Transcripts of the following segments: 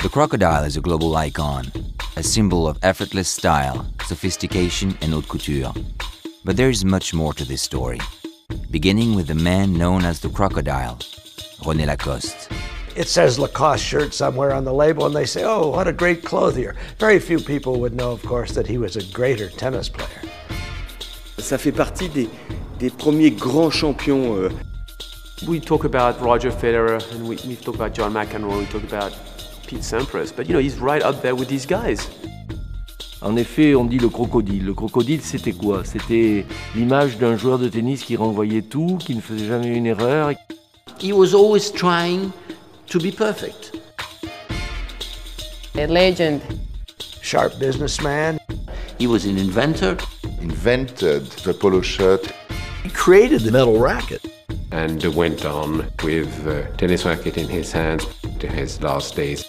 The crocodile is a global icon, a symbol of effortless style, sophistication and haute couture. But there is much more to this story, beginning with the man known as the crocodile, Rene Lacoste. It says Lacoste shirt somewhere on the label, and they say, oh, what a great clothier. Very few people would know, of course, that he was a greater tennis player. Ça fait partie des premiers grands champions. We talk about Roger Federer, and we talk about John McEnroe, we talk about Pete Sampras, but he's right up there with these guys. En effet, on dit le crocodile. Le crocodile, c'était quoi? C'était l'image d'un joueur de tennis qui renvoyait tout, qui ne faisait jamais une erreur. He was always trying to be perfect. A legend. Sharp businessman. He was an inventor. Invented the polo shirt. He created the metal racket. And went on with the tennis racket in his hands to his last days.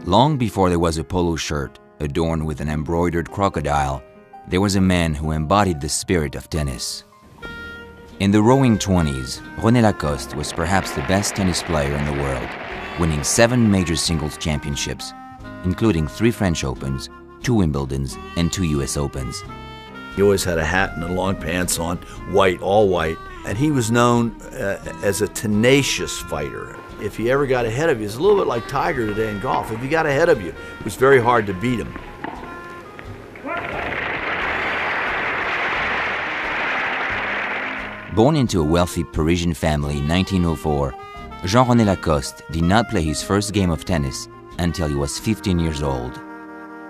Long before there was a polo shirt adorned with an embroidered crocodile, there was a man who embodied the spirit of tennis. In the roaring 20s, Rene Lacoste was perhaps the best tennis player in the world, winning 7 major singles championships, including 3 French Opens, 2 Wimbledons, and 2 US Opens. He always had a hat and long pants on, white, all white, and he was known as a tenacious fighter. If he ever got ahead of you, it's a little bit like Tiger today in golf. If he got ahead of you, it was very hard to beat him. Born into a wealthy Parisian family in 1904, Jean-René Lacoste did not play his first game of tennis until he was 15 years old.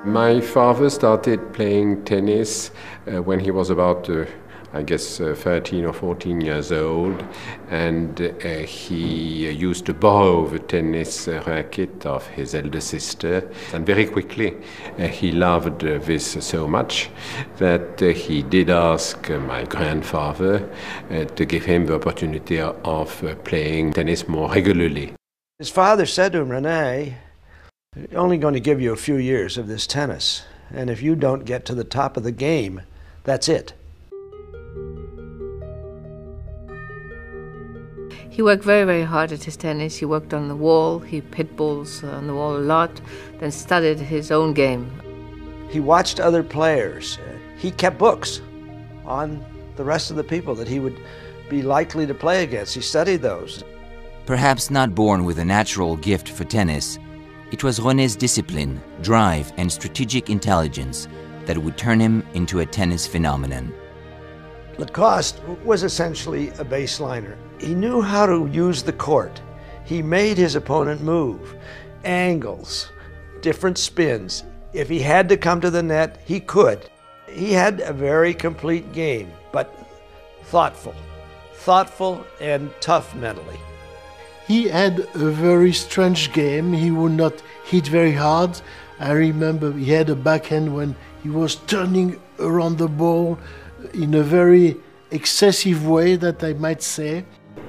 My father started playing tennis when he was about 13 or 14 years old, and he used to borrow the tennis racket of his elder sister. And very quickly he loved this so much that he did ask my grandfather to give him the opportunity of playing tennis more regularly. His father said to him, Rene, I'm only going to give you a few years of this tennis, and if you don't get to the top of the game, that's it. He worked very, very hard at his tennis. He worked on the wall, he hit balls on the wall a lot, then studied his own game. He watched other players. He kept books on the rest of the people that he would be likely to play against. He studied those. Perhaps not born with a natural gift for tennis, it was René's discipline, drive, and strategic intelligence that would turn him into a tennis phenomenon. Lacoste was essentially a baseliner. He knew how to use the court. He made his opponent move, angles, different spins. If he had to come to the net, he could. He had a very complete game, but thoughtful and tough mentally. He had a very strange game. He would not hit very hard. I remember he had a backhand when he was turning around the ball in a very excessive way, that I might say.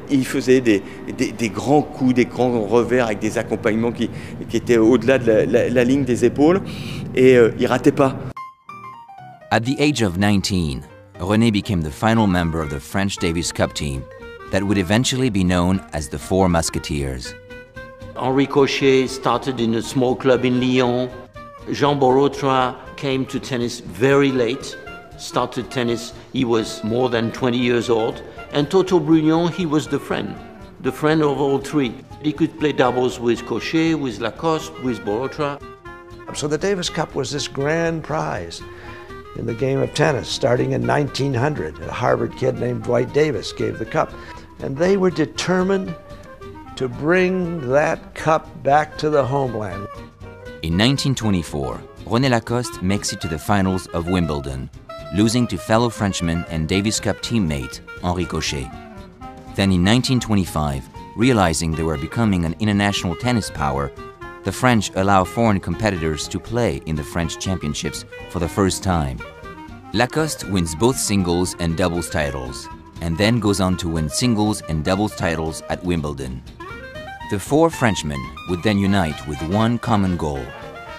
Il faisait des grands coups, des grands revers avec des accompagnements qui étaient au-delà de la ligne des épaules, et il ratait pas. At the age of 19, René became the final member of the French Davis Cup team that would eventually be known as the Four Musketeers. Henri Cochet started in a small club in Lyon. Jean Borotra came to tennis very late. Started tennis, he was more than 20 years old. And Toto Brugnon, he was the friend of all 3. He could play doubles with Cochet, with Lacoste, with Borotra. So the Davis Cup was this grand prize in the game of tennis, starting in 1900. A Harvard kid named Dwight Davis gave the cup. And they were determined to bring that cup back to the homeland. In 1924, René Lacoste makes it to the finals of Wimbledon, losing to fellow Frenchman and Davis Cup teammate Henri Cochet. Then in 1925, realizing they were becoming an international tennis power, the French allow foreign competitors to play in the French championships for the first time. Lacoste wins both singles and doubles titles, and then goes on to win singles and doubles titles at Wimbledon. The four Frenchmen would then unite with one common goal,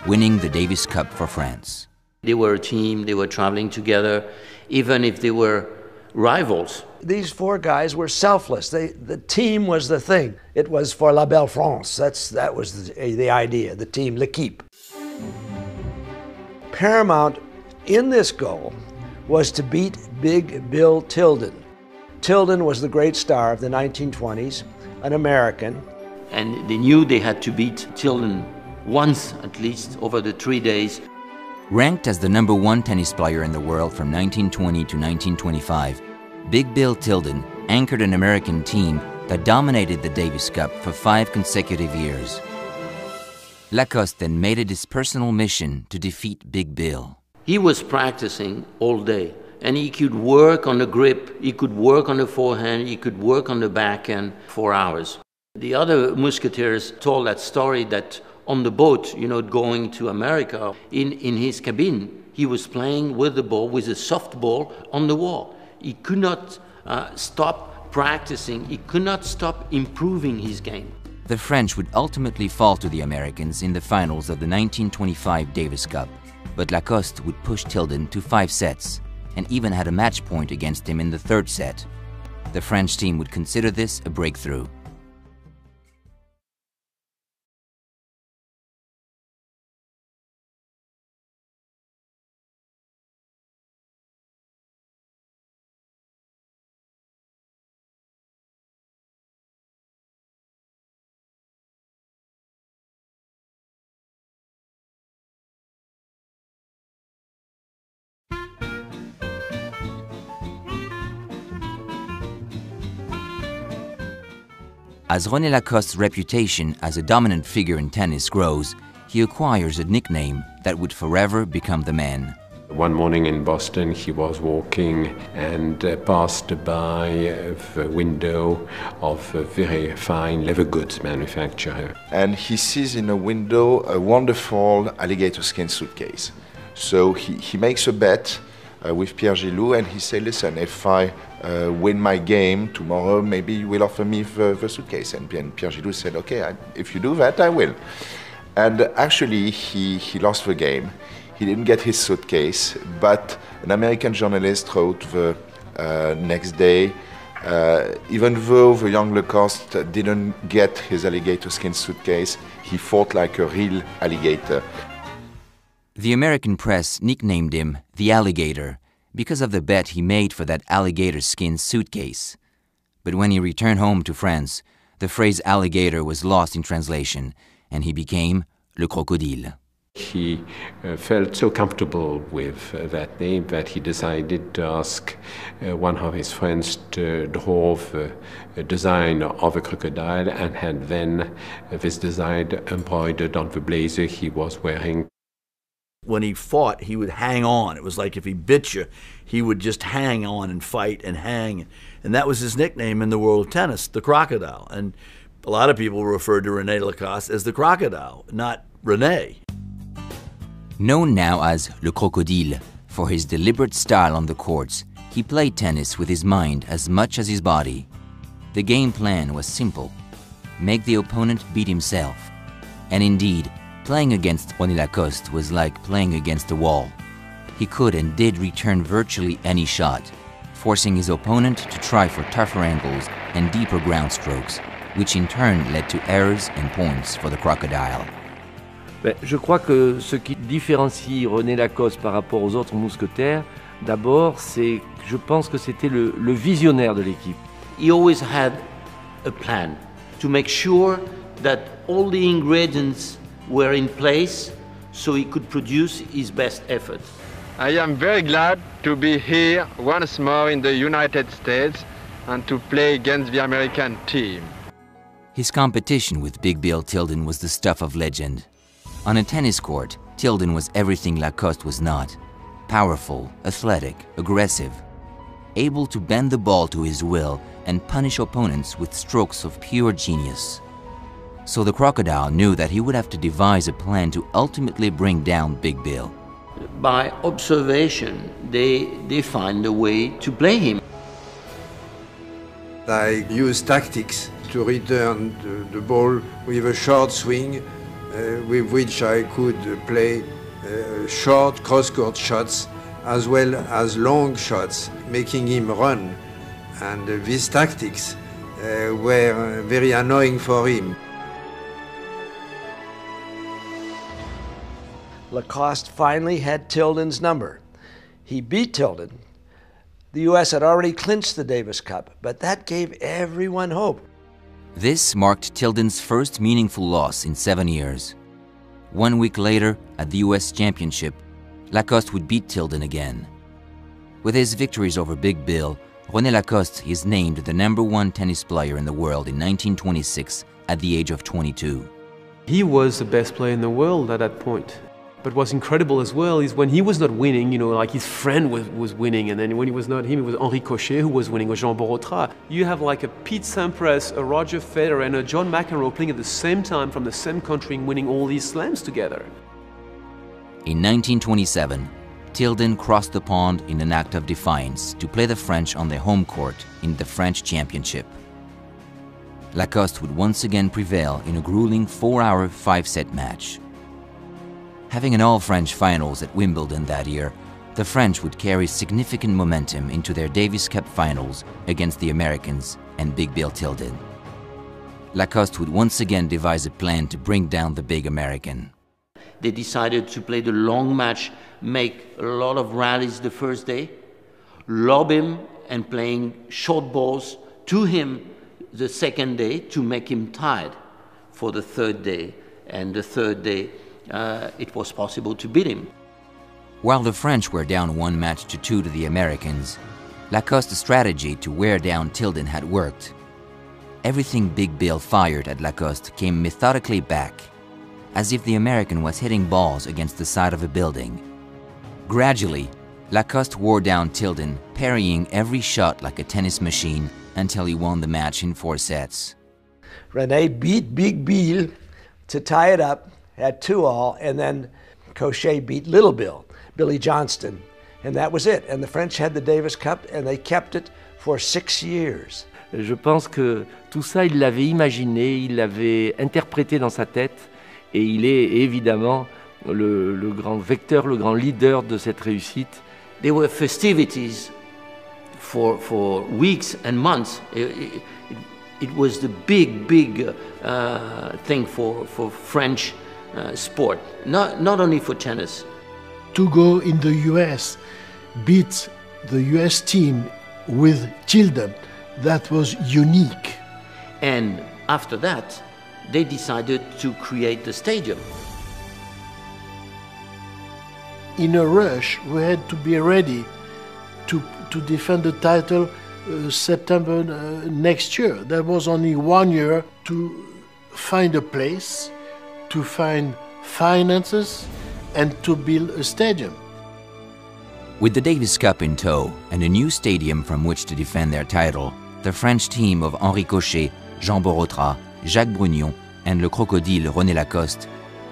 winning the Davis Cup for France. They were a team, they were traveling together, even if they were rivals. These four guys were selfless. The team was the thing. It was for La Belle France. That was the idea, the team, l'équipe. Paramount in this goal was to beat Big Bill Tilden. Tilden was the great star of the 1920s, an American. And they knew they had to beat Tilden once at least over the 3 days. Ranked as the #1 tennis player in the world from 1920 to 1925, Big Bill Tilden anchored an American team that dominated the Davis Cup for 5 consecutive years. Lacoste then made it his personal mission to defeat Big Bill. He was practicing all day, and he could work on the grip, he could work on the forehand, he could work on the backhand for hours. The other musketeers told that story that on the boat, going to America, in his cabin, he was playing with the ball, with a soft ball on the wall. He could not stop practicing, he could not stop improving his game. The French would ultimately fall to the Americans in the finals of the 1925 Davis Cup, but Lacoste would push Tilden to 5 sets, and even had a match point against him in the 3rd set. The French team would consider this a breakthrough. As Rene Lacoste's reputation as a dominant figure in tennis grows, he acquires a nickname that would forever become the man. One morning in Boston, he was walking and passed by a window of a very fine leather goods manufacturer. And he sees in a window a wonderful alligator skin suitcase. So he makes a bet with Pierre Gilou, and he said, listen, if I win my game tomorrow, maybe you will offer me the suitcase. And Pierre Gilou said, okay, if you do that, I will. And actually, he lost the game. He didn't get his suitcase, but an American journalist wrote the next day, even though the young Lacoste didn't get his alligator skin suitcase, he fought like a real alligator. The American press nicknamed him the Alligator because of the bet he made for that alligator skin suitcase. But when he returned home to France, the phrase alligator was lost in translation, and he became Le Crocodile. He felt so comfortable with that name that he decided to ask one of his friends to draw a design of a crocodile, and had then this design embroidered on the blazer he was wearing. When he fought, he would hang on. It was like if he bit you, he would just hang on and fight and hang. And that was his nickname in the world of tennis, the Crocodile. And a lot of people referred to Rene Lacoste as the Crocodile, not Rene. Known now as Le Crocodile for his deliberate style on the courts, he played tennis with his mind as much as his body. The game plan was simple: make the opponent beat himself. And indeed, playing against Rene Lacoste was like playing against a wall. He could and did return virtually any shot, forcing his opponent to try for tougher angles and deeper ground strokes, which in turn led to errors and points for the Crocodile. Je crois que ce qui différencie Rene Lacoste par rapport aux autres mousquetaires, d'abord, je pense que c'était le visionnaire de l'équipe. He always had a plan to make sure that all the ingredients were in place so he could produce his best effort. I am very glad to be here once more in the United States and to play against the American team. His competition with Big Bill Tilden was the stuff of legend. On a tennis court, Tilden was everything Lacoste was not: powerful, athletic, aggressive, able to bend the ball to his will and punish opponents with strokes of pure genius. So the Crocodile knew that he would have to devise a plan to ultimately bring down Big Bill. by observation, they find a way to play him. I use tactics to return the ball with a short swing with which I could play short cross-court shots as well as long shots, making him run. And these tactics were very annoying for him. Lacoste finally had Tilden's number. He beat Tilden. The U.S. had already clinched the Davis Cup, but that gave everyone hope. This marked Tilden's first meaningful loss in 7 years. 1 week later, at the U.S. Championship, Lacoste would beat Tilden again. With his victories over Big Bill, Rene Lacoste is named the #1 tennis player in the world in 1926 at the age of 22. He was the best player in the world at that point. But what's incredible as well is when he was not winning, you know, like his friend was winning, and then when he was not him, it was Henri Cochet who was winning, or Jean Borotra. You have like a Pete Sampras, a Roger Federer, and a John McEnroe playing at the same time from the same country and winning all these slams together. In 1927, Tilden crossed the pond in an act of defiance to play the French on their home court in the French Championship. Lacoste would once again prevail in a grueling 4-hour 5-set match. Having an all-French finals at Wimbledon that year, the French would carry significant momentum into their Davis Cup finals against the Americans and Big Bill Tilden. Lacoste would once again devise a plan to bring down the big American. They decided to play the long match, make a lot of rallies the first day, lob him and playing short balls to him the second day to make him tired for the third day. And the third day, it was possible to beat him. While the French were down 1-2 to the Americans, Lacoste's strategy to wear down Tilden had worked. Everything Big Bill fired at Lacoste came methodically back, as if the American was hitting balls against the side of a building. Gradually, Lacoste wore down Tilden, parrying every shot like a tennis machine until he won the match in 4 sets. Rene beat Big Bill to tie it up at 2-all, and then Cochet beat Little Bill, Billy Johnston, and that was it. And the French had the Davis Cup, and they kept it for 6 years. Je pense que tout ça, il l'avait imaginé, il l'avait interprété dans sa tête, et il est évidemment le grand vecteur, le grand leader de cette réussite. There were festivities for weeks and months. It was the big thing for French sport, not only for tennis. To go in the US, beat the US team with Tilden, that was unique. And after that, they decided to create the stadium. In a rush, we had to be ready to defend the title September next year. There was only 1 year to find a place, to find finances, and to build a stadium. With the Davis Cup in tow and a new stadium from which to defend their title, the French team of Henri Cochet, Jean Borotra, Jacques Brugnon, and Le Crocodile Rene Lacoste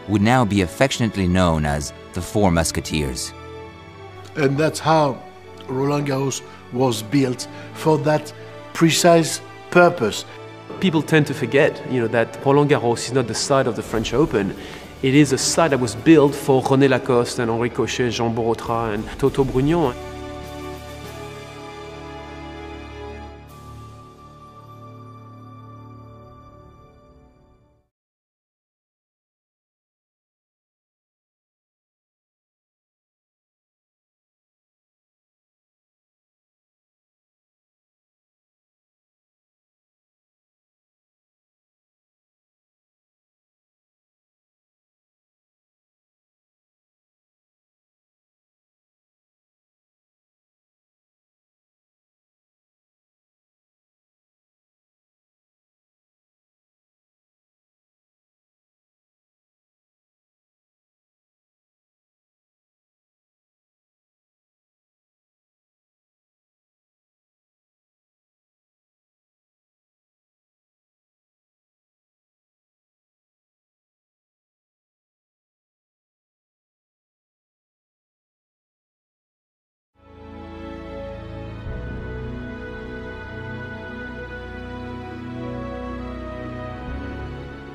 would now be affectionately known as the Four Musketeers. And that's how Roland Garros was built, for that precise purpose. People tend to forget, you know, that Roland Garros is not the site of the French Open. It is a site that was built for Rene Lacoste and Henri Cochet, Jean Borotra and Toto Brugnon.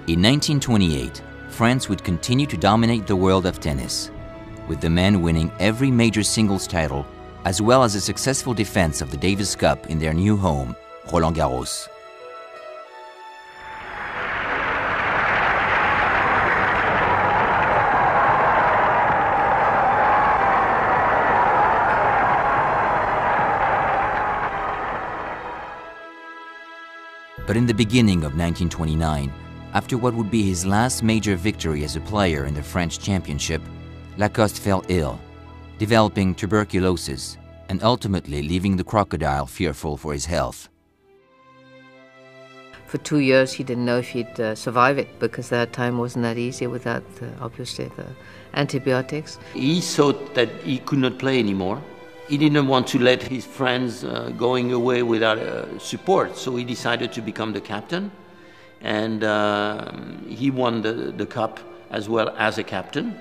In 1928, France would continue to dominate the world of tennis, with the men winning every major singles title, as well as a successful defense of the Davis Cup in their new home, Roland Garros. But in the beginning of 1929, after what would be his last major victory as a player in the French championship, Lacoste fell ill, developing tuberculosis and ultimately leaving the crocodile fearful for his health. For 2 years he didn't know if he'd survive it, because that time wasn't that easy without, obviously, the antibiotics. He thought that he could not play anymore. He didn't want to let his friends going away without support, so he decided to become the captain. And he won the cup as well as a captain.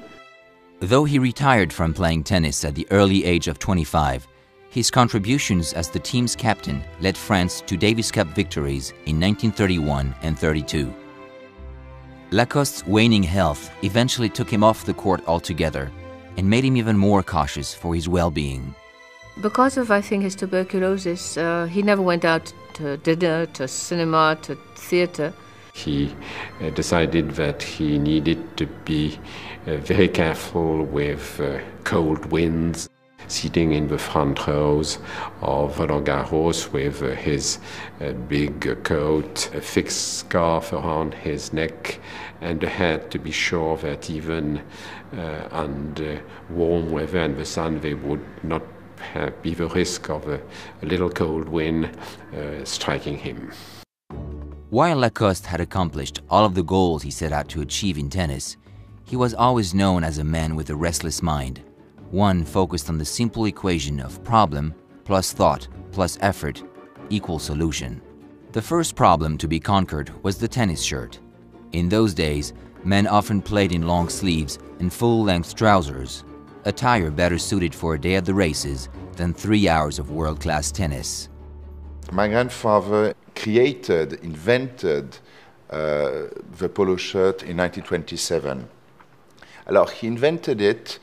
Though he retired from playing tennis at the early age of 25, his contributions as the team's captain led France to Davis Cup victories in 1931 and 32. Lacoste's waning health eventually took him off the court altogether and made him even more cautious for his well-being. Because of, I think, his tuberculosis, he never went out to dinner, to cinema, to theater. He decided that he needed to be very careful with cold winds, sitting in the front rows of Roland Garros with his big coat, a thick scarf around his neck, and a hat to be sure that even under warm weather and the sun there would not be the risk of a little cold wind striking him. While Lacoste had accomplished all of the goals he set out to achieve in tennis, he was always known as a man with a restless mind, one focused on the simple equation of problem plus thought plus effort equals solution. The first problem to be conquered was the tennis shirt. In those days, men often played in long sleeves and full-length trousers, attire better suited for a day at the races than 3 hours of world-class tennis. My grandfather invented the polo shirt in 1927. Alors, he invented it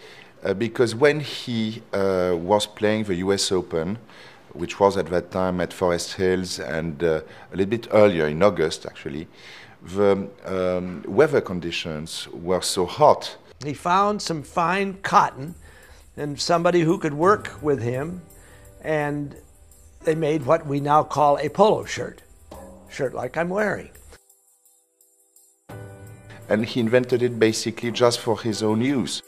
because when he was playing the US Open, which was at that time at Forest Hills and a little bit earlier, in August actually, the weather conditions were so hot. He found some fine cotton and somebody who could work with him, and they made what we now call a polo shirt like I'm wearing. And he invented it basically just for his own use.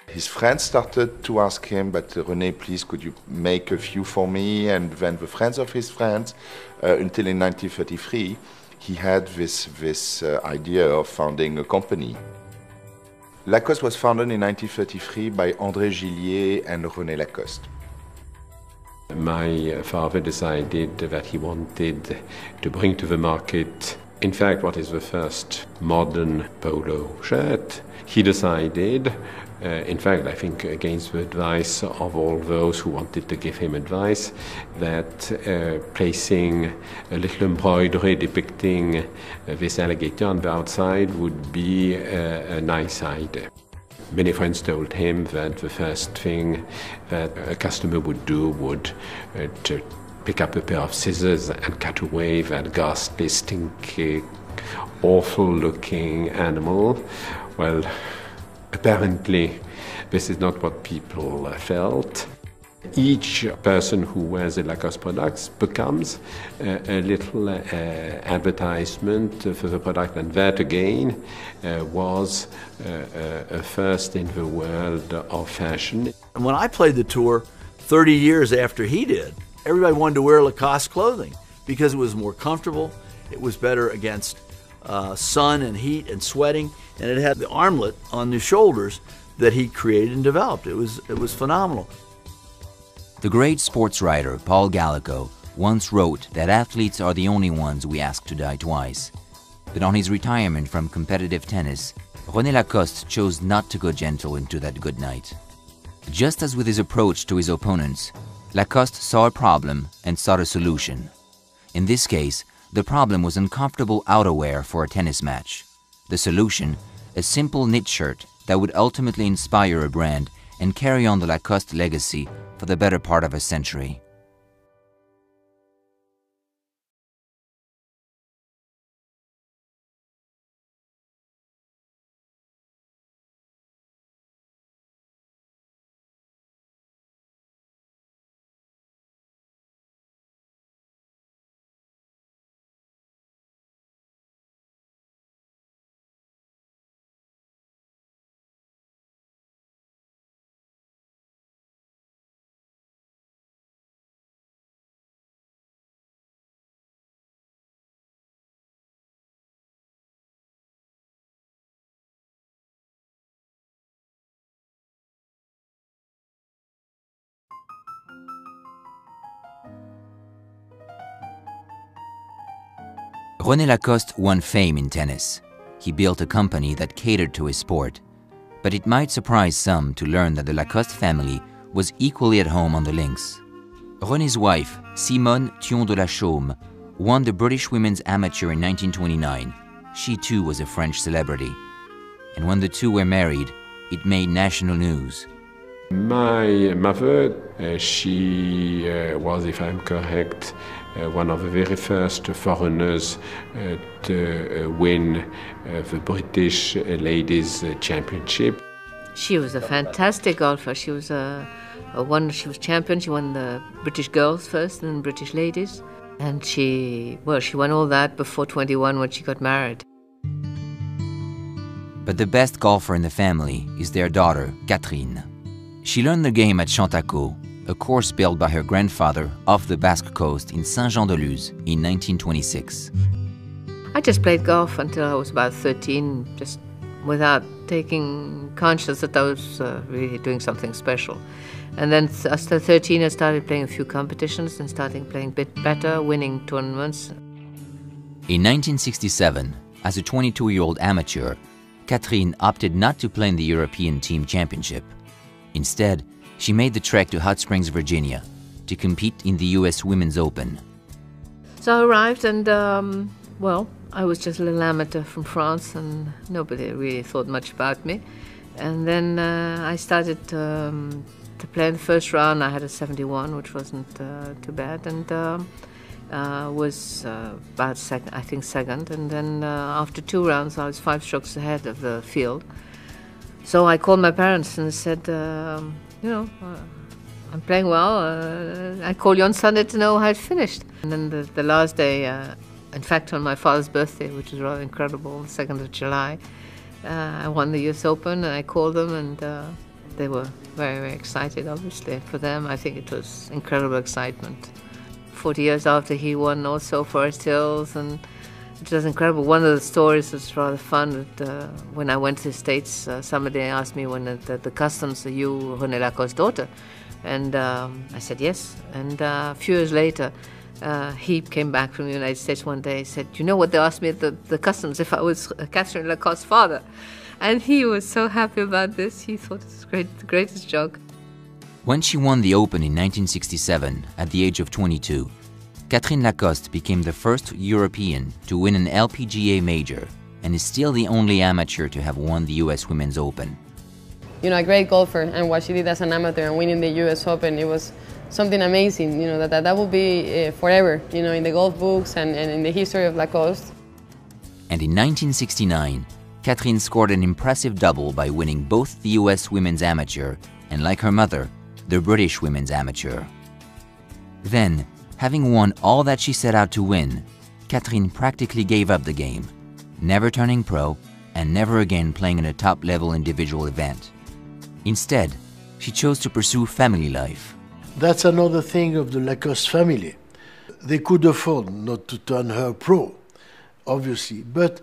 His friends started to ask him, but Rene, please, could you make a few for me? And then the friends of his friends, until in 1933, he had this idea of founding a company. Lacoste was founded in 1933 by André Gillier and René Lacoste. My father decided that he wanted to bring to the market, in fact, what is the first modern polo shirt. He decided, in fact, I think against the advice of all those who wanted to give him advice, that placing a little embroidery depicting this alligator on the outside would be a nice idea. Many friends told him that the first thing that a customer would do would to pick up a pair of scissors and cut away that ghastly, stinky, awful-looking animal. Well, apparently, this is not what people felt. Each person who wears the Lacoste products becomes a little advertisement for the product, and that again was a first in the world of fashion. And when I played the tour 30 years after he did, everybody wanted to wear Lacoste clothing because it was more comfortable, it was better against sun and heat and sweating, and it had the armlet on the shoulders that he created and developed. It was phenomenal. The great sports writer Paul Gallico once wrote that athletes are the only ones we ask to die twice. But on his retirement from competitive tennis, René Lacoste chose not to go gentle into that good night. Just as with his approach to his opponents, Lacoste saw a problem and sought a solution. In this case, The problem was uncomfortable outerwear for a tennis match. The solution? A simple knit shirt that would ultimately inspire a brand and carry on the Lacoste legacy for the better part of a century. Rene Lacoste won fame in tennis. He built a company that catered to his sport. But it might surprise some to learn that the Lacoste family was equally at home on the links. René's wife, Simone Thion de la Chaume, won the British Women's Amateur in 1929. She too was a French celebrity. And when the two were married, it made national news. My mother, she was, if I'm correct, one of the very first foreigners to win the British Ladies Championship. She was a fantastic golfer. She was she was champion. She won the British girls first, and then British ladies. And she won all that before 21 when she got married. But the best golfer in the family is their daughter, Catherine. She learned the game at Chantaco, a course built by her grandfather off the Basque coast in Saint-Jean-de-Luz in 1926. I just played golf until I was about 13, just without taking conscious that I was really doing something special. And then after 13, I started playing a few competitions and starting playing a bit better, winning tournaments. In 1967, as a 22-year-old amateur, Catherine opted not to play in the European Team Championship. Instead, she made the trek to Hot Springs, Virginia, to compete in the US Women's Open. So I arrived and, I was just a little amateur from France and nobody really thought much about me. And then I started to play in the first round. I had a 71, which wasn't too bad, and was about second. And then after 2 rounds, I was 5 strokes ahead of the field. So I called my parents and said, I'm playing well. I call you on Sunday to know how it finished. And then the last day, in fact, on my father's birthday, which was rather incredible, the 2nd of July, I won the US Open, and I called them, and they were very, very excited, obviously. For them, I think it was incredible excitement. 40 years after, he won also Forest Hills, and it was incredible. One of the stories was rather fun. That, when I went to the States, somebody asked me when the customs, are you Rene Lacoste's daughter? And I said yes. And a few years later, he came back from the United States one day and said, you know what they asked me at the customs, if I was Catherine Lacoste's father? And he was so happy about this. He thought it was the greatest joke. When she won the Open in 1967, at the age of 22, Catherine Lacoste became the first European to win an LPGA major and is still the only amateur to have won the US Women's Open. A great golfer, and what she did as an amateur and winning the US Open, it was something amazing, that will be forever, in the golf books and in the history of Lacoste. And in 1969, Catherine scored an impressive double by winning both the US Women's Amateur and, like her mother, the British Women's Amateur. Then, having won all that she set out to win, Catherine practically gave up the game, never turning pro and never again playing in a top-level individual event. Instead, she chose to pursue family life. That's another thing of the Lacoste family. They could afford not to turn her pro, obviously, but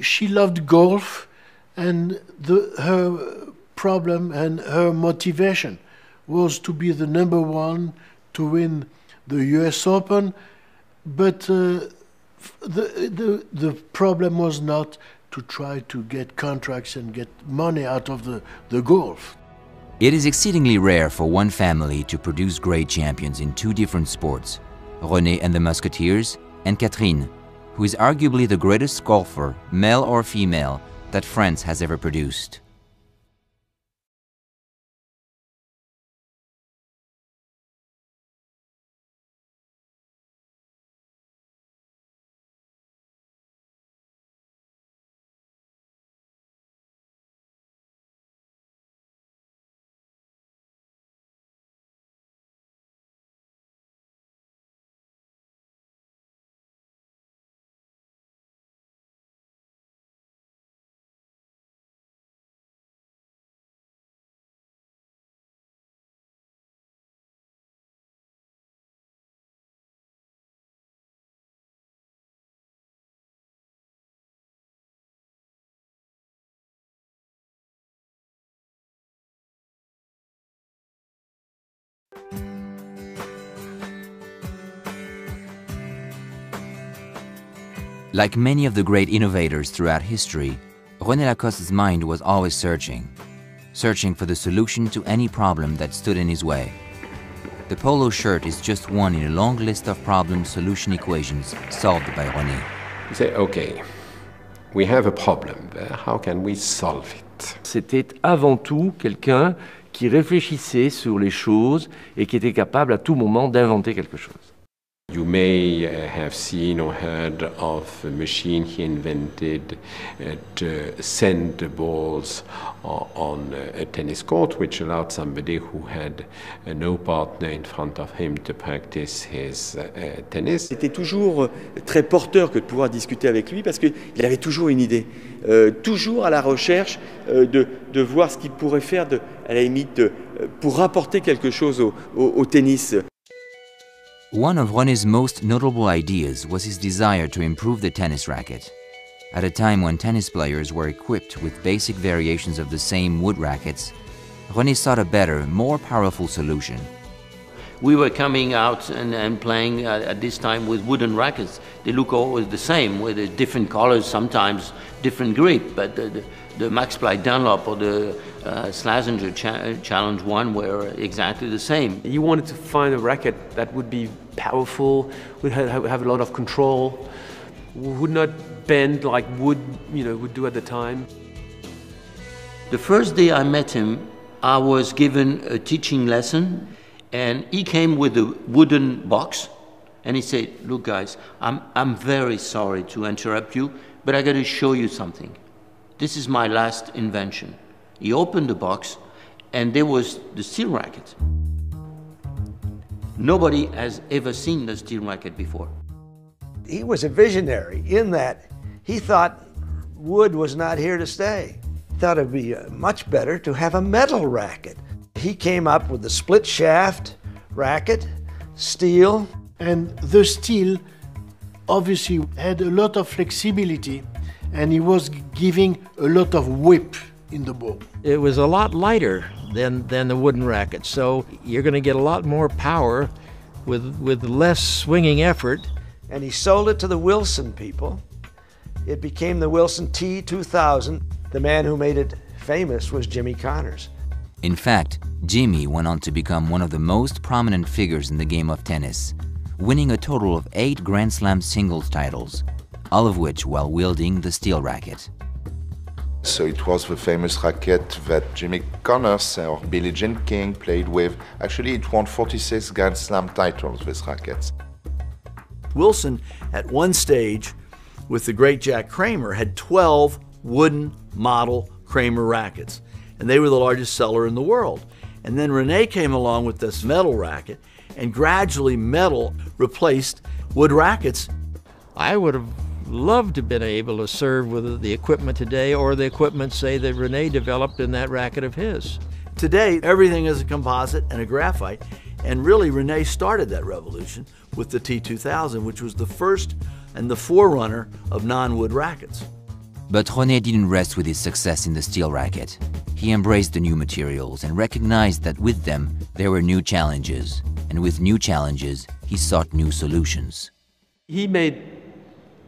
she loved golf, and her problem and her motivation was to be the #1, to win the US Open, but the problem was not to try to get contracts and get money out of the golf. It is exceedingly rare for one family to produce great champions in 2 different sports, Rene and the Musketeers and Catherine, who is arguably the greatest golfer, male or female, that France has ever produced. Like many of the great innovators throughout history, Rene Lacoste's mind was always searching for the solution to any problem that stood in his way. The polo shirt is just one in a long list of problem-solution equations solved by Rene. You say, okay, we have a problem there, how can we solve it? C'était avant tout quelqu'un qui réfléchissait sur les choses et qui était capable à tout moment d'inventer quelque chose. You may have seen or heard of a machine he invented to send the balls on a tennis court, which allowed somebody who had no partner in front of him to practice his tennis. C'était toujours très porteur que de pouvoir discuter avec lui parce qu'il avait toujours une idée, toujours à la recherche de voir ce qu'il pourrait faire à la limite pour rapporter quelque chose au tennis. One of René's most notable ideas was his desire to improve the tennis racket. At a time when tennis players were equipped with basic variations of the same wood rackets, René sought a better, more powerful solution. We were coming out and playing at this time with wooden rackets. They look always the same, with different colors, sometimes different grip, but the Max Planck Dunlop or the Schlesinger Challenge 1 were exactly the same. You wanted to find a racket that would be powerful, would have a lot of control, would not bend like wood, would do at the time. The first day I met him, I was given a teaching lesson, and he came with a wooden box, and he said, "Look, guys, I'm very sorry to interrupt you, but I got to show you something. This is my last invention." He opened the box, and there was the steel racket. Nobody has ever seen the steel racket before. He was a visionary in that he thought wood was not here to stay. He thought it would be much better to have a metal racket. He came up with the split shaft racket, steel. And the steel obviously had a lot of flexibility, and he was giving a lot of whip in the ball. It was a lot lighter than the wooden racket, so you're going to get a lot more power with less swinging effort. And he sold it to the Wilson people. It became the Wilson T2000. The man who made it famous was Jimmy Connors. In fact, Jimmy went on to become one of the most prominent figures in the game of tennis, winning a total of 8 Grand Slam singles titles, all of which while wielding the steel racket. So it was the famous racket that Jimmy Connors or Billie Jean King played with. Actually, it won 46 Grand Slam titles, this racket. Wilson, at one stage, with the great Jack Kramer, had 12 wooden model Kramer rackets, and they were the largest seller in the world. And then Rene came along with this metal racket, and gradually metal replaced wood rackets. I would have loved to have been able to serve with the equipment today, or the equipment, say, that Rene developed in that racket of his. Today, everything is a composite and a graphite, and really Rene started that revolution with the T2000, which was the first and the forerunner of non-wood rackets. But Rene didn't rest with his success in the steel racket. He embraced the new materials and recognized that with them, there were new challenges. And with new challenges, he sought new solutions. He made,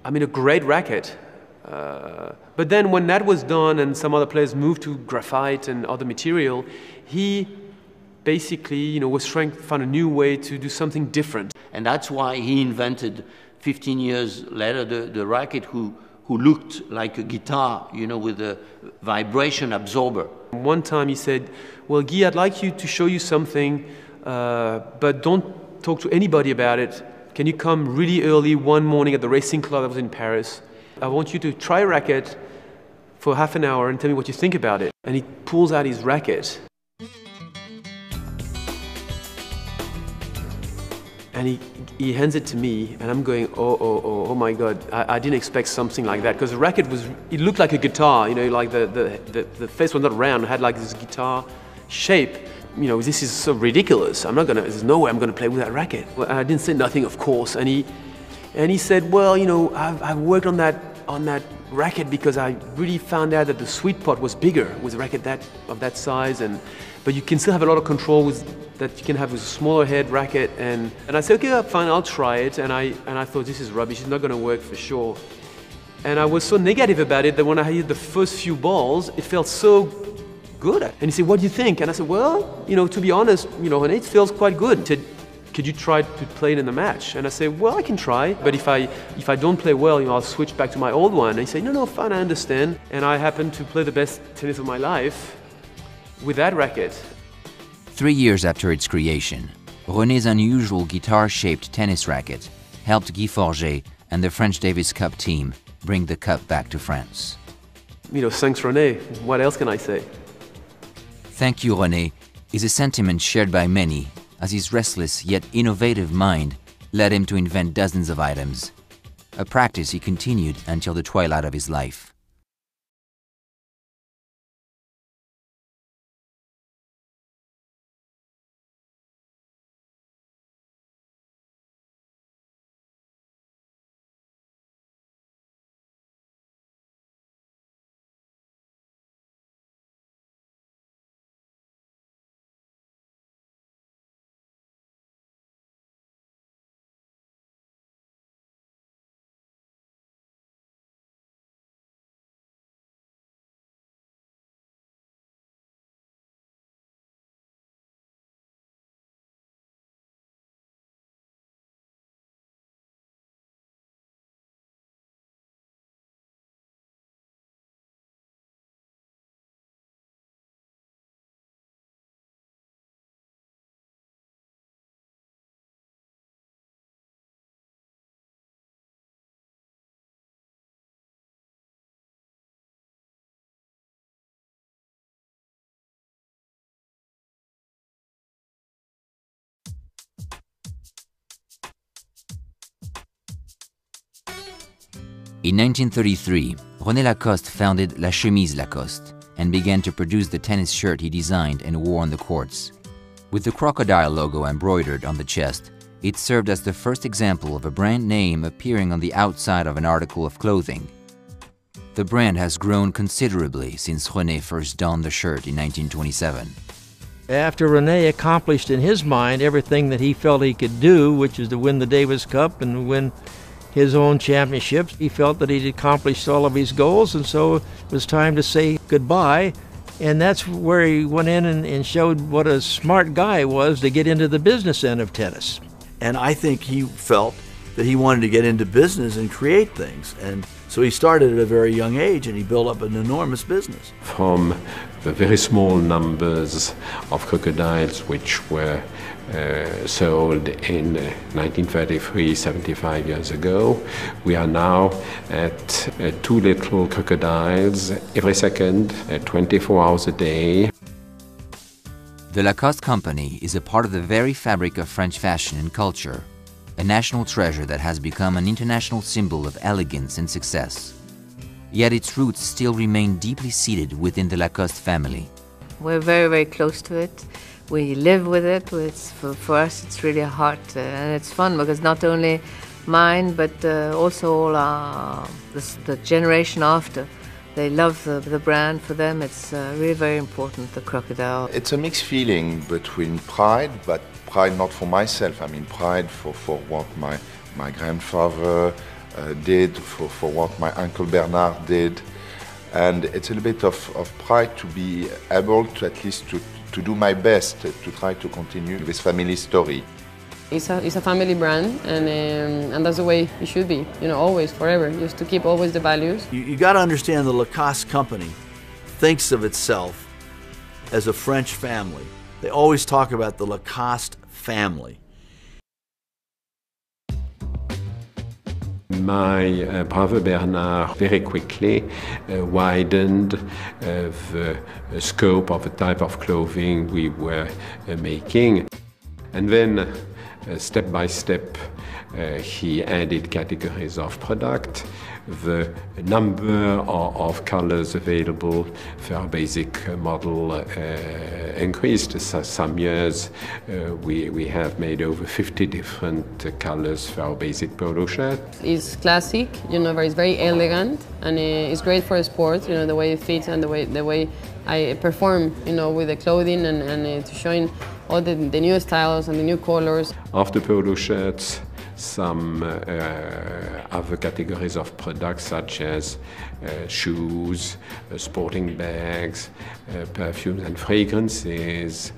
a great racket. But then when that was done and some other players moved to graphite and other material, he basically, was trying to find a new way to do something different. And that's why he invented 15 years later, the racket who looked like a guitar, you know, with a vibration absorber. One time he said, well, Guy, I'd like you to show you something, but don't talk to anybody about it. Can you come really early one morning at the racing club that was in Paris? I want you to try a racket for half an hour and tell me what you think about it. And he pulls out his racket. And he hands it to me, and I'm going, oh my God, I didn't expect something like that. Because the racket it looked like a guitar, you know, like the face was not round, it had like this guitar shape. You know, this is so ridiculous. There's no way I'm gonna play with that racket. Well, I didn't say nothing, of course. And he said, well, you know, I've worked on that racket because I really found out that the sweet spot was bigger with a racket of that size, but you can still have a lot of control that you can have with a smaller head racket. And I said, okay, fine, I'll try it. And I thought, this is rubbish, it's not gonna work for sure. And I was so negative about it that when I hit the first few balls, it felt so good. And he said, what do you think? And I said, well, you know, to be honest, you know, Rene, it feels quite good. He said, could you try to play it in the match? And I said, well, I can try, but if I don't play well, you know, I'll switch back to my old one. And he said, no, fine, I understand. And I happened to play the best tennis of my life with that racket. 3 years after its creation, René's unusual guitar-shaped tennis racket helped Guy Forget and the French Davis Cup team bring the cup back to France. You know, thanks René. What else can I say? Thank you, René, is a sentiment shared by many, as his restless yet innovative mind led him to invent dozens of items, a practice he continued until the twilight of his life. In 1933, René Lacoste founded La Chemise Lacoste and began to produce the tennis shirt he designed and wore on the courts. With the crocodile logo embroidered on the chest, it served as the first example of a brand name appearing on the outside of an article of clothing. The brand has grown considerably since René first donned the shirt in 1927. After Rene accomplished in his mind everything that he felt he could do, which is to win the Davis Cup and win his own championships, he felt that he'd accomplished all of his goals, and so it was time to say goodbye. And that's where he went in and showed what a smart guy he was to get into the business end of tennis. And I think he felt that he wanted to get into business and create things. And so he started at a very young age and he built up an enormous business. From the very small numbers of crocodiles which were sold in 1933, 75 years ago, we are now at 2 little crocodiles every second, 24 hours a day. The Lacoste company is a part of the very fabric of French fashion and culture, a national treasure that has become an international symbol of elegance and success. Yet its roots still remain deeply seated within the Lacoste family. We're very, very close to it. We live with it. For us, it's really a heart, and it's fun because not only mine, but also all the generation after. They love the brand. For them, it's really very important, the crocodile. It's a mixed feeling between pride, but pride not for myself. I mean, pride for what my grandfather did, for what my Uncle Bernard did. And it's a little bit of pride to be able to at least to do my best to try to continue this family story. It's a family brand, and that's the way it should be, you know, always, forever, just to keep always the values. You got to understand the Lacoste company thinks of itself as a French family. They always talk about the Lacoste family. My brother Bernard very quickly widened the scope of the type of clothing we were making. And then, step by step, he added categories of product. The number of colors available for our basic model increased. Some years we have made over 50 different colors for our basic polo shirt. It's classic, you know, but it's very elegant, and it's great for sports, you know, the way it fits and the way I perform, you know, with the clothing and to showing all the new styles and the new colors. After polo shirts, some other categories of products such as shoes, sporting bags, perfumes and fragrances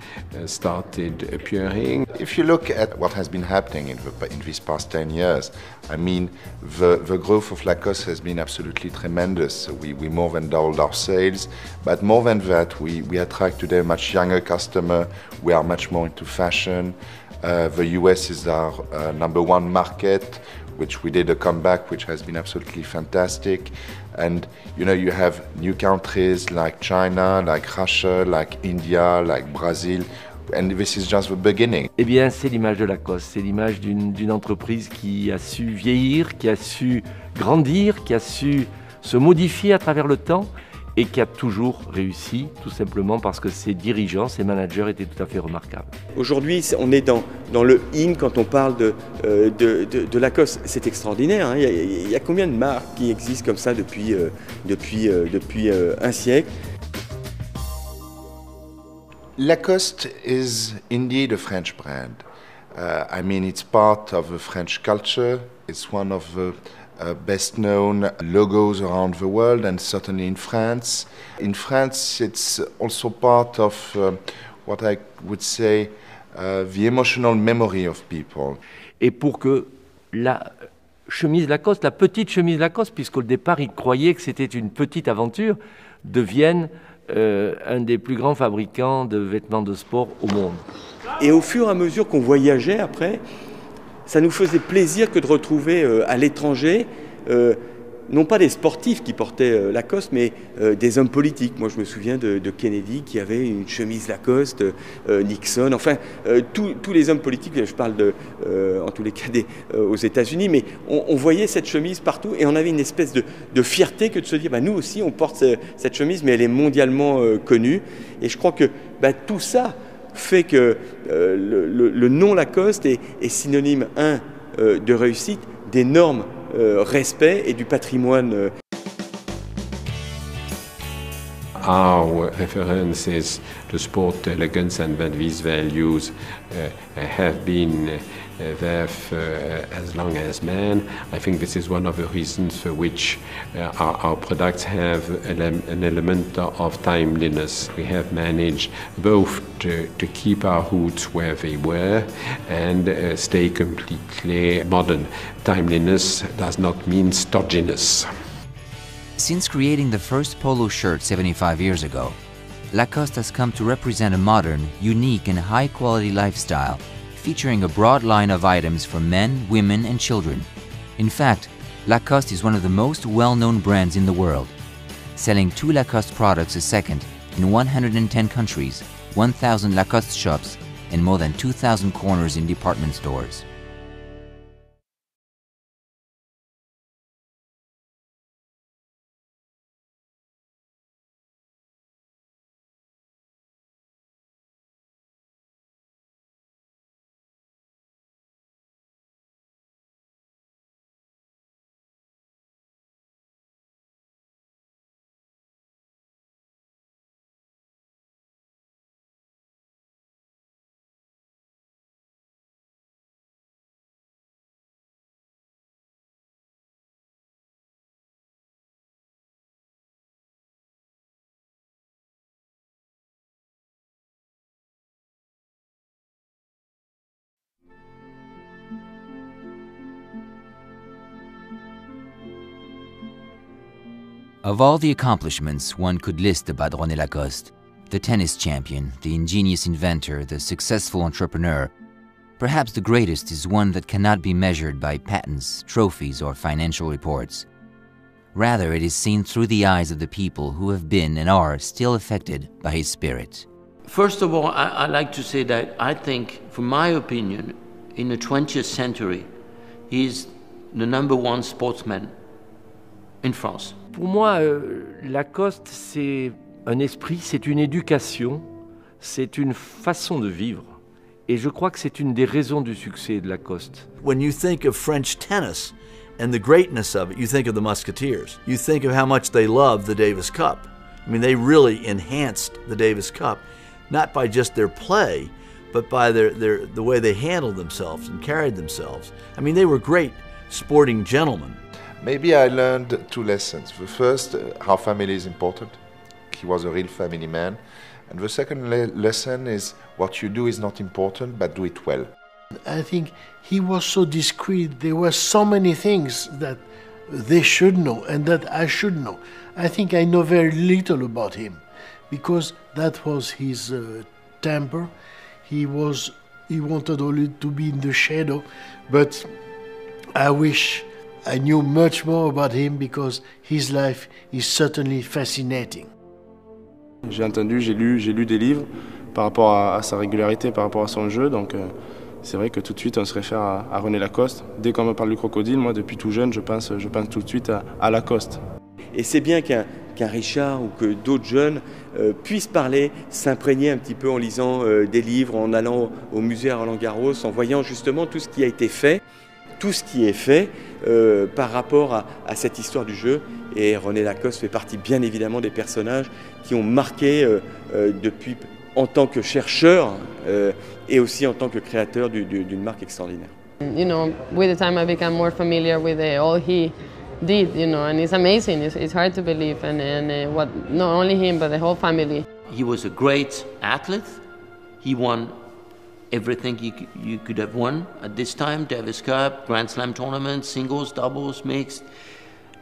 started appearing. If you look at what has been happening in these past 10 years, I mean, the growth of Lacoste has been absolutely tremendous. We more than doubled our sales, but more than that, we attract today a much younger customer. We are much more into fashion. The US is our #1 market, which we did a comeback, which has been absolutely fantastic. And you know, you have new countries like China, like Russia, like India, like Brazil, and this is just the beginning. Eh bien, c'est l'image de Lacoste, c'est l'image d'une entreprise qui a su vieillir, qui a su grandir, qui a su se modifier à travers le temps et qui a toujours réussi, tout simplement parce que ses dirigeants, ses managers étaient tout à fait remarquables. Aujourd'hui, on est dans le in quand on parle de Lacoste. C'est extraordinaire, hein. Il y a combien de marques qui existent comme ça depuis un siècle? Lacoste is indeed a French brand. I mean, it's part of the French culture. It's one of the best known logos around the world, and certainly in France. In France, it's also part of what I would say the emotional memory of people. Et pour que la chemise Lacoste, la petite chemise Lacoste, puisqu'au départ il croyait que c'était une petite aventure, devienne un des plus grands fabricants de vêtements de sport au monde. Et au fur et à mesure qu'on voyageait après, ça nous faisait plaisir que de retrouver à l'étranger, non pas des sportifs qui portaient Lacoste, mais des hommes politiques. Moi, je me souviens de Kennedy qui avait une chemise Lacoste, Nixon, enfin, tous les hommes politiques, je parle en tous les cas aux États-Unis, mais on voyait cette chemise partout et on avait une espèce de fierté que de se dire, bah, nous aussi, on porte cette chemise, mais elle est mondialement connue. Et je crois que tout ça fait que le nom Lacoste est synonyme, de réussite, d'énorme respect et du patrimoine. Our references to sport elegance and these values have been there for as long as man. I think this is one of the reasons for which our products have an element of timeliness. We have managed both to keep our roots where they were and stay completely modern. Timeliness does not mean stodginess. Since creating the first polo shirt 75 years ago, Lacoste has come to represent a modern, unique and high-quality lifestyle, featuring a broad line of items for men, women and children. In fact, Lacoste is one of the most well-known brands in the world, selling 2 Lacoste products a second in 110 countries, 1,000 Lacoste shops and more than 2,000 corners in department stores. Of all the accomplishments one could list about Rene Lacoste, the tennis champion, the ingenious inventor, the successful entrepreneur, perhaps the greatest is one that cannot be measured by patents, trophies, or financial reports. Rather, it is seen through the eyes of the people who have been and are still affected by his spirit. First of all, I like to say that I think, from my opinion, in the 20th century, he's the #1 sportsman in France. Pour moi, Lacoste, c'est un esprit, c'est une éducation, c'est une façon de vivre. Et je crois que c'est une des raisons du succès de Lacoste. When you think of French tennis and the greatness of it, you think of the Musketeers. You think of how much they loved the Davis Cup. I mean, they really enhanced the Davis Cup, not by just their play, but by the way they handled themselves and carried themselves. I mean, they were great sporting gentlemen. Maybe I learned 2 lessons. The first, how family is important. He was a real family man. And the second lesson is what you do is not important, but do it well. I think he was so discreet. There were so many things that they should know and that I should know. I think I know very little about him because that was his temper. He wanted only to be in the shadow, but I wish I knew much more about him because his life is certainly fascinating. J'ai entendu, j'ai lu des livres par rapport à sa régularité, par rapport à son jeu, donc c'est vrai que tout de suite on se réfère à René Lacoste. Dès qu'on me parle du crocodile, moi depuis tout jeune, je pense tout de suite à Lacoste. Et c'est bien qu'un Richard ou que d'autres jeunes puissent parler, s'imprégner un petit peu en lisant des livres, en allant au musée à Roland-Garros, en voyant justement tout ce qui a été fait, tout ce qui est fait par rapport à cette histoire du jeu. Et René Lacoste fait partie bien évidemment des personnages qui ont marqué depuis en tant que chercheur et aussi en tant que créateur d'une marque extraordinaire. You know, with the time I became more familiar with all he did, you know, and it's amazing. It's hard to believe, and what not only him but the whole family. He was a great athlete. He won everything you could have won at this time: Davis Cup, Grand Slam tournaments, singles, doubles, mixed.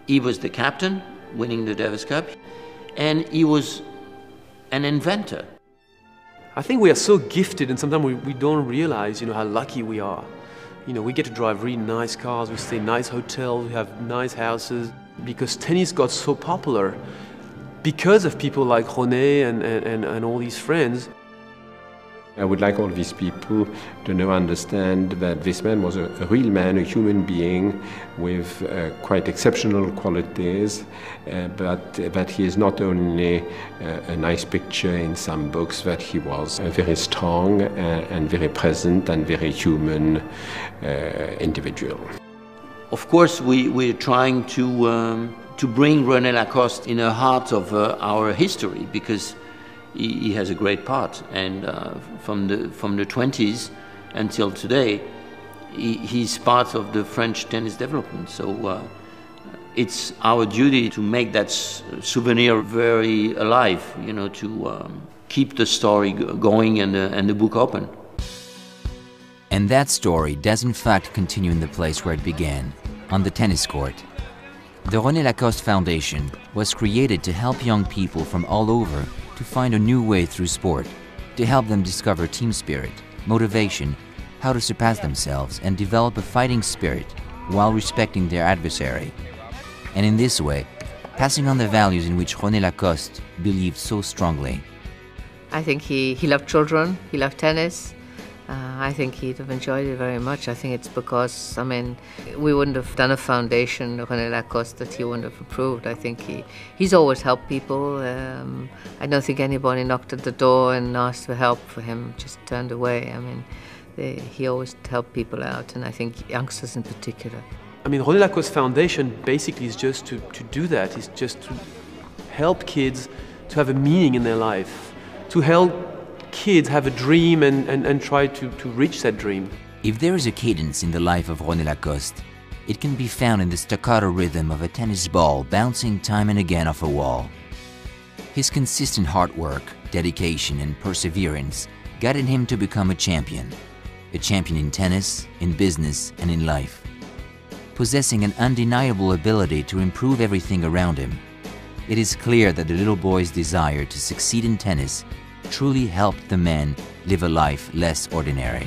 He was the captain, winning the Davis Cup, and he was an inventor. I think we are so gifted, and sometimes we don't realize, you know, how lucky we are. You know, we get to drive really nice cars, we stay in nice hotels, we have nice houses, because tennis got so popular because of people like Rene and all these friends. I would like all these people to know, understand that this man was a real man, a human being with quite exceptional qualities, but that he is not only a nice picture in some books, that he was a very strong and very present and very human individual. Of course, we're trying to bring René Lacoste in the heart of our history, because he has a great part, and from the 20s until today, he's part of the French tennis development. So it's our duty to make that souvenir very alive, you know, to keep the story going and the book open. And that story does in fact continue in the place where it began, on the tennis court. The René Lacoste Foundation was created to help young people from all over to find a new way through sport, to help them discover team spirit, motivation, how to surpass themselves and develop a fighting spirit while respecting their adversary. And in this way, passing on the values in which René Lacoste believed so strongly. I think he loved children, he loved tennis. I think he'd have enjoyed it very much. I think it's because, I mean, we wouldn't have done a foundation, René Lacoste, that he wouldn't have approved. I think he's always helped people. I don't think anybody knocked at the door and asked for help for him, just turned away. I mean, he always helped people out, and I think youngsters in particular. I mean, René Lacoste Foundation basically is just to do that. It's just to help kids to have a meaning in their life, to help kids have a dream and try to reach that dream. If there is a cadence in the life of René Lacoste, it can be found in the staccato rhythm of a tennis ball bouncing time and again off a wall. His consistent hard work, dedication and perseverance guided him to become a champion in tennis, in business and in life. Possessing an undeniable ability to improve everything around him, it is clear that the little boy's desire to succeed in tennis truly helped the man live a life less ordinary.